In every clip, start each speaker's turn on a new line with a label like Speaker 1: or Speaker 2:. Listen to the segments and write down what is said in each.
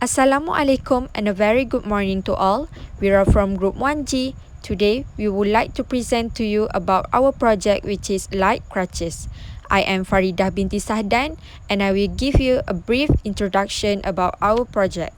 Speaker 1: Assalamualaikum and a very good morning to all. We are from Group 1G. Today, we would like to present to you about our project which is Lite Crutches. I am Faridah binti Sahdan and I will give you a brief introduction about our project.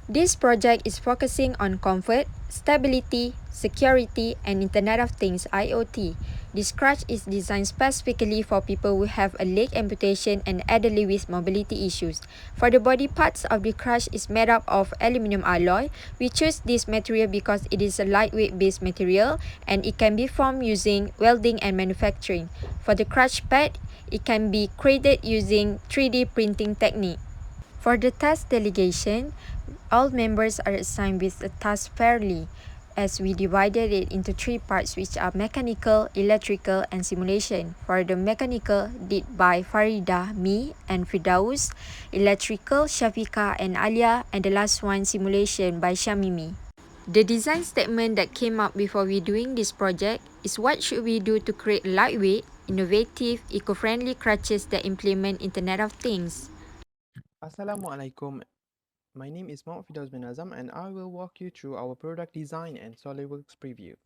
Speaker 1: This project is focusing on comfort, stability, security, and Internet of Things (IoT). This crutch is designed specifically for people who have a leg amputation and elderly with mobility issues. For the body parts of the crutch is made up of aluminum alloy. We choose this material because it is a lightweight based material and it can be formed using welding and manufacturing. For the crutch pad, it can be created using 3D printing technique. For the task delegation, all members are assigned with a task fairly, as we divided it into three parts which are mechanical, electrical, and simulation. For the mechanical, did by Farida, me, and Fidaus, electrical, Shafika, and Alia, and the last one, simulation by Shamimi. The design statement that came up before we doing this project is what should we do to create lightweight, innovative, eco-friendly crutches that implement Internet of Things.
Speaker 2: Assalamualaikum. My name is Muhammad Fidaus bin Azam and I will walk you through our product design and SolidWorks preview.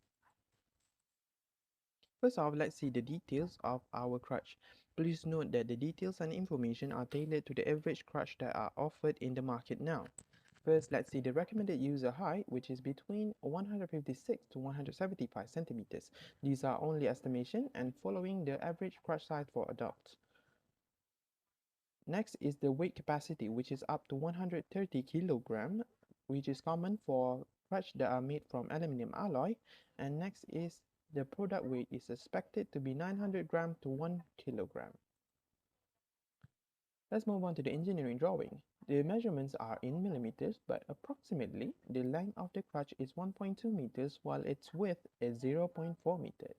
Speaker 2: First off, let's see the details of our crutch. Please note that the details and information are tailored to the average crutch that are offered in the market now. First, let's see the recommended user height, which is between 156 to 175 centimeters. These are only estimation and following the average crutch size for adults. Next is the weight capacity, which is up to 130 kilogram, which is common for crutches that are made from aluminum alloy. And next is the product weight is expected to be 900 gram to 1 kilogram. Let's move on to the engineering drawing. The measurements are in millimeters, but approximately the length of the crutch is 1.2 meters while its width is 0.4 meters.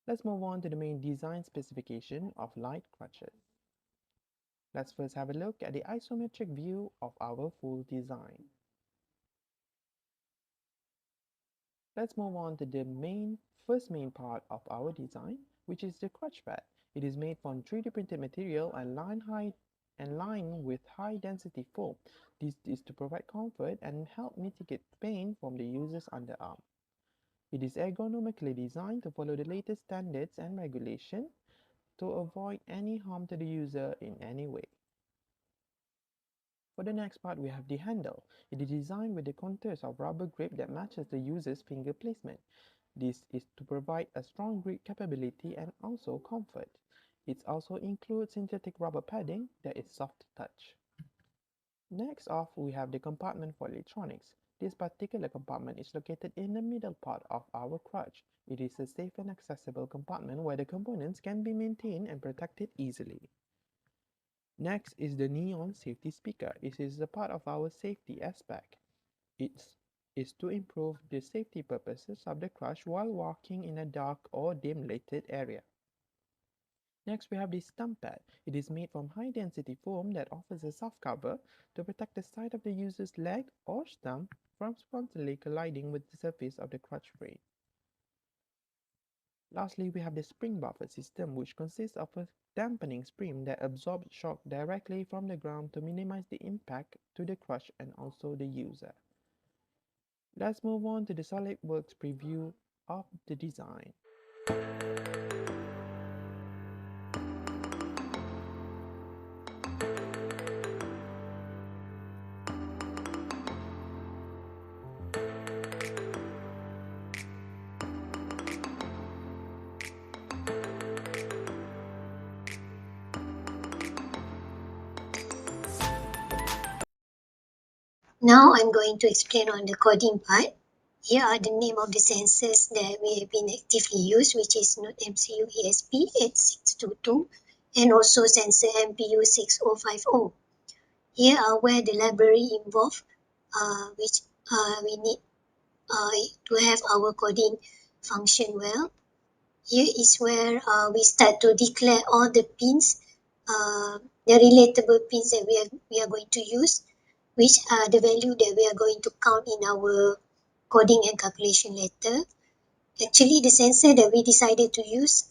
Speaker 2: Let's move on to the main design specification of Lite crutches. Let's first have a look at the isometric view of our full design. Let's move on to the first main part of our design, which is the crutch pad. It is made from 3D printed material and lined with high density foam. This is to provide comfort and help mitigate pain from the user's underarm. It is ergonomically designed to follow the latest standards and regulations to avoid any harm to the user in any way. For the next part, we have the handle. It is designed with the contours of rubber grip that matches the user's finger placement. This is to provide a strong grip capability and also comfort. It also includes synthetic rubber padding that is soft to touch. Next off, we have the compartment for electronics. This particular compartment is located in the middle part of our crutch. It is a safe and accessible compartment where the components can be maintained and protected easily. Next is the neon safety speaker. It is a part of our safety aspect. It is to improve the safety purposes of the crutch while walking in a dark or dim lighted area. Next, we have the stump pad. It is made from high-density foam that offers a soft cover to protect the side of the user's leg or stump from spontaneously colliding with the surface of the crutch frame. Lastly, we have the spring buffer system, which consists of a dampening spring that absorbs shock directly from the ground to minimize the impact to the crutch and also the user. Let's move on to the SolidWorks preview of the design.
Speaker 3: Now I'm going to explain on the coding part. Here are the name of the sensors that we have been actively used, which is Node MCU ESP8622 and also sensor MPU6050. Here are where the library involved, which we need to have our coding function well. Here is where we start to declare all the pins, the relatable pins that we are going to use, which are the value that we are going to count in our coding and calculation later. Actually, the sensor that we decided to use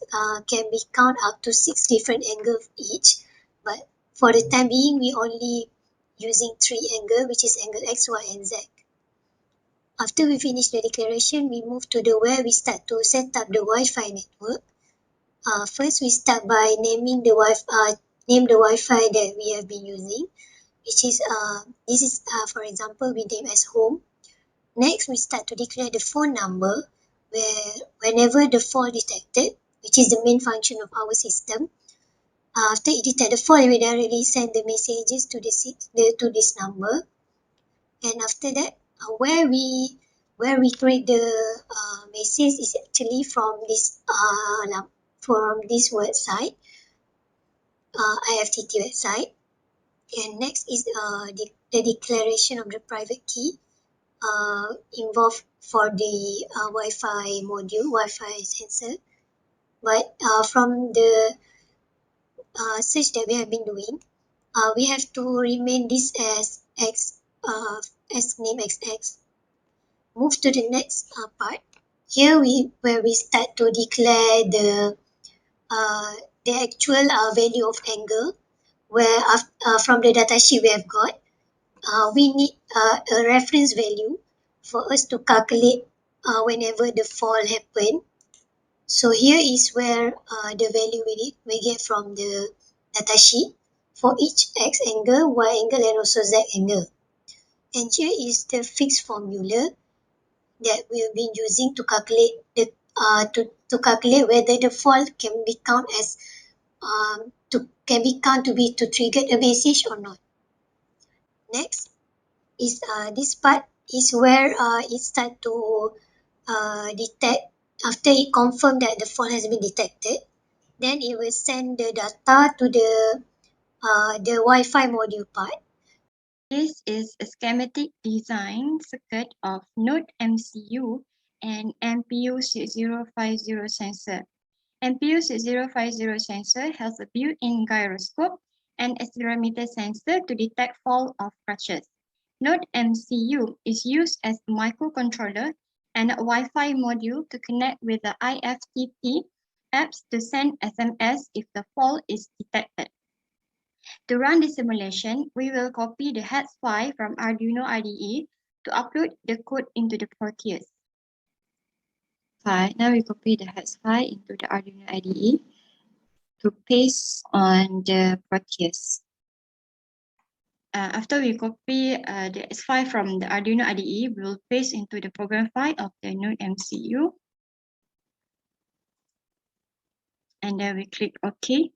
Speaker 3: can be count up to 6 different angles each, but for the time being, we only using three angles, which is angle X, Y, and Z. After we finish the declaration, we move to the where we start to set up the Wi-Fi network. First, we start by naming the Wi-Fi that we have been using, which is this is for example we name as home. Next, we start to declare the phone number, where whenever the fault detected, which is the main function of our system, after it detects the fault, we directly send the messages to to this number. And after that, where we create the message is actually from this website, IFTT website. And next is the declaration of the private key involved for the Wi-Fi module, Wi-Fi sensor. But from the search that we have been doing, we have to remain this as X, as name XX. Move to the next part. Here where we start to declare uh, the actual value of angle, where from the datasheet we have got, we need a reference value for us to calculate whenever the fall happen. So here is where the value we get from the datasheet for each X angle, Y angle, and also Z angle. And here is the fixed formula that we have been using to calculate to calculate whether the fault can be count as to be to trigger a message or not. Next is this part is where it start to detect. After it confirm that the fault has been detected, then it will send the data to the Wi-Fi module part.
Speaker 4: This is a schematic design circuit of Node MCU and MPU6050 sensor. MPU6050 sensor has a built-in gyroscope and accelerometer sensor to detect fault of crutches. Node MCU is used as a microcontroller and a Wi-Fi module to connect with the IFTT apps to send SMS if the fault is detected. To run the simulation, we will copy the hex file from Arduino IDE to upload the code into the Proteus. Now we copy the hex file into the Arduino IDE to paste on the Proteus. After we copy the hex file from the Arduino IDE, we will paste into the program file of the Node MCU. And then we click OK.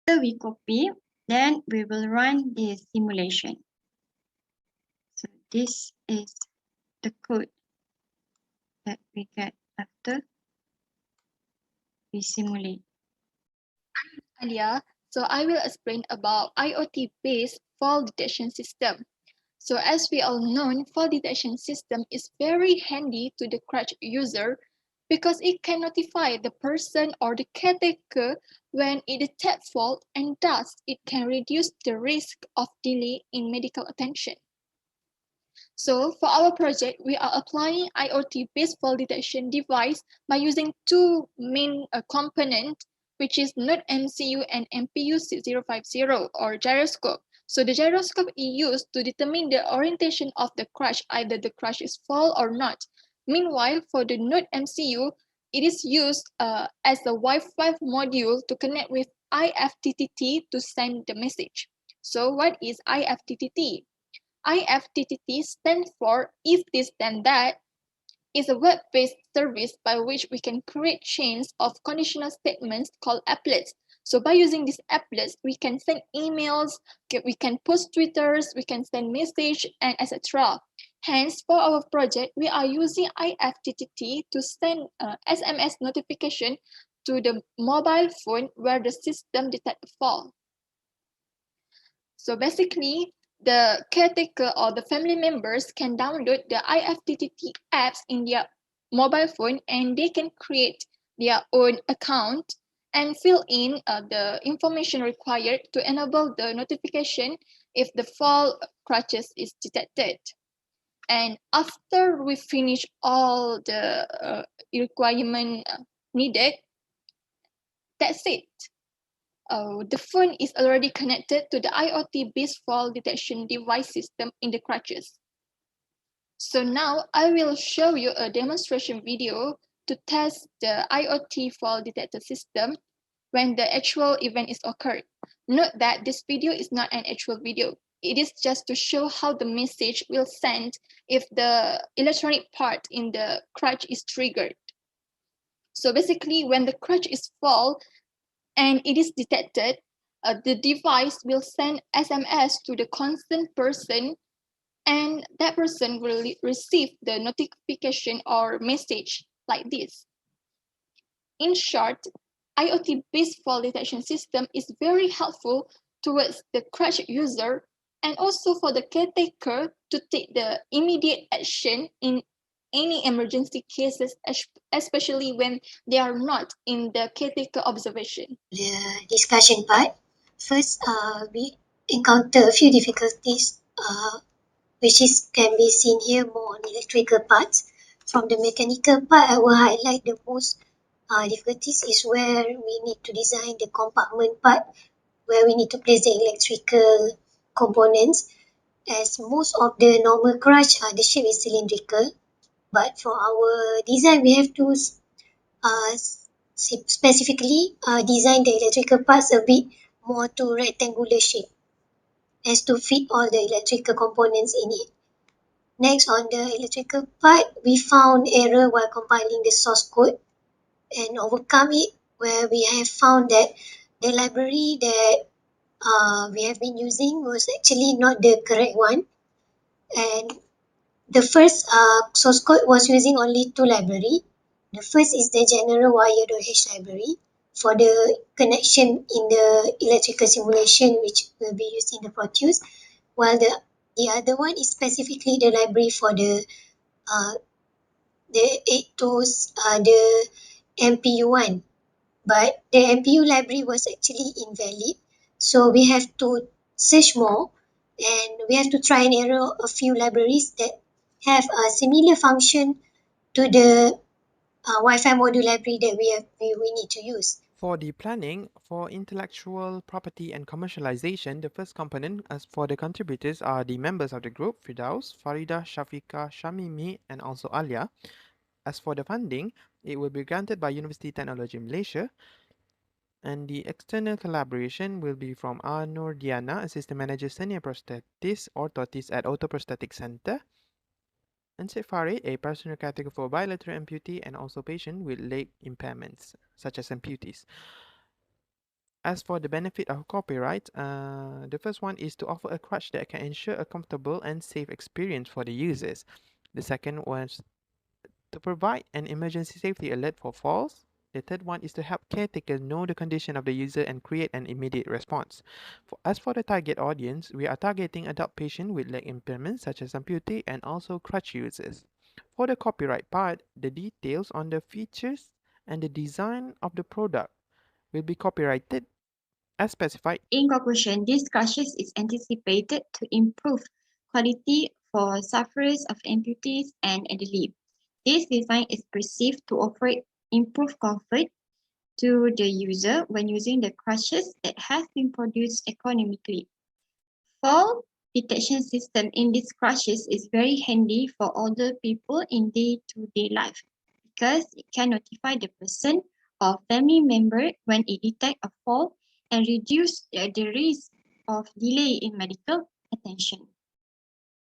Speaker 4: After we copy, then we will run the simulation. So this is the code that we get after we simulate.
Speaker 5: Alia, so I will explain about IoT-based fall detection system. So as we all know, fall detection system is very handy to the crutch user because it can notify the person or the caretaker when it detects fault, and thus it can reduce the risk of delay in medical attention. So for our project, we are applying IoT-based fall detection device by using two main components, which is Node MCU and MPU6050 or gyroscope. So the gyroscope is used to determine the orientation of the crutch, either the crutch is fall or not. Meanwhile, for the Node MCU, it is used as a Wi-Fi module to connect with IFTTT to send the message. So what is IFTTT? IFTTT stands for If This Then That, is a web-based service by which we can create chains of conditional statements called applets. So by using these applets, we can send emails, we can post Twitters, we can send message, and etc. Hence, for our project, we are using IFTTT to send SMS notification to the mobile phone where the system detects a fault. So basically, the caretaker or the family members can download the IFTTT apps in their mobile phone, and they can create their own account and fill in the information required to enable the notification if the fall crutches is detected. And after we finish all the requirement needed, that's it. The phone is already connected to the IoT-based fall detection device system in the crutches. So now I will show you a demonstration video to test the IoT fall detector system when the actual event is occurred. Note that this video is not an actual video. It is just to show how the message will send if the electronic part in the crutch is triggered. So basically, when the crutch is fall and it is detected, the device will send SMS to the concerned person, and that person will receive the notification or message like this. In short, IoT-based fall detection system is very helpful towards the crutch user and also for the caretaker to take the immediate action in any emergency cases, especially when they are not in the caretaker observation.
Speaker 3: The discussion part. First, we encounter a few difficulties, which is can be seen here more on electrical parts. From the mechanical part, I will highlight the most difficulties is where we need to design the compartment part, where we need to place the electrical components. As most of the normal crutch, the shape is cylindrical, but for our design, we have to uh, specifically design the electrical parts a bit more to rectangular shape as to fit all the electrical components in it. Next, on the electrical part, we found error while compiling the source code and overcome it, where we have found that the library that we have been using was actually not the correct one. And the first source code was using only two libraries. The first is the general wire.h library for the connection in the electrical simulation, which will be used in the Proteus, while the other one is specifically the library for uh, the 8 tools, the MPU one. But the MPU library was actually invalid, so we have to search more and we have to try and error a few libraries that have a similar function to the Wi-Fi module library that we need to use.
Speaker 2: For the planning, for intellectual property and commercialization, the first component as for the contributors are the members of the group, Firdaus, Farida, Shafika, Shamimi, and also Alia. As for the funding, it will be granted by University Technology Malaysia, and the external collaboration will be from Anur Diana, Assistant Manager Senior Prosthetist Orthotist at Orthoprosthetic Center, and Syed Farid, a personal caretaker for bilateral amputee and also patient with leg impairments, such as amputees. As for the benefit of copyright, the first one is to offer a crutch that can ensure a comfortable and safe experience for the users. The second was to provide an emergency safety alert for falls. The third one is to help caretakers know the condition of the user and create an immediate response. As for the target audience, we are targeting adult patients with leg impairments such as amputee and also crutch users. For the copyright part, the details on the features and the design of the product will be copyrighted as specified.
Speaker 4: In conclusion, this crutches is anticipated to improve quality for sufferers of amputees and elderly. This design is perceived to offer improved comfort to the user when using the crutches that have been produced economically. Fall detection system in these crutches is very handy for older people in day-to-day life because it can notify the person or family member when it detects a fall and reduce the risk of delay in medical attention.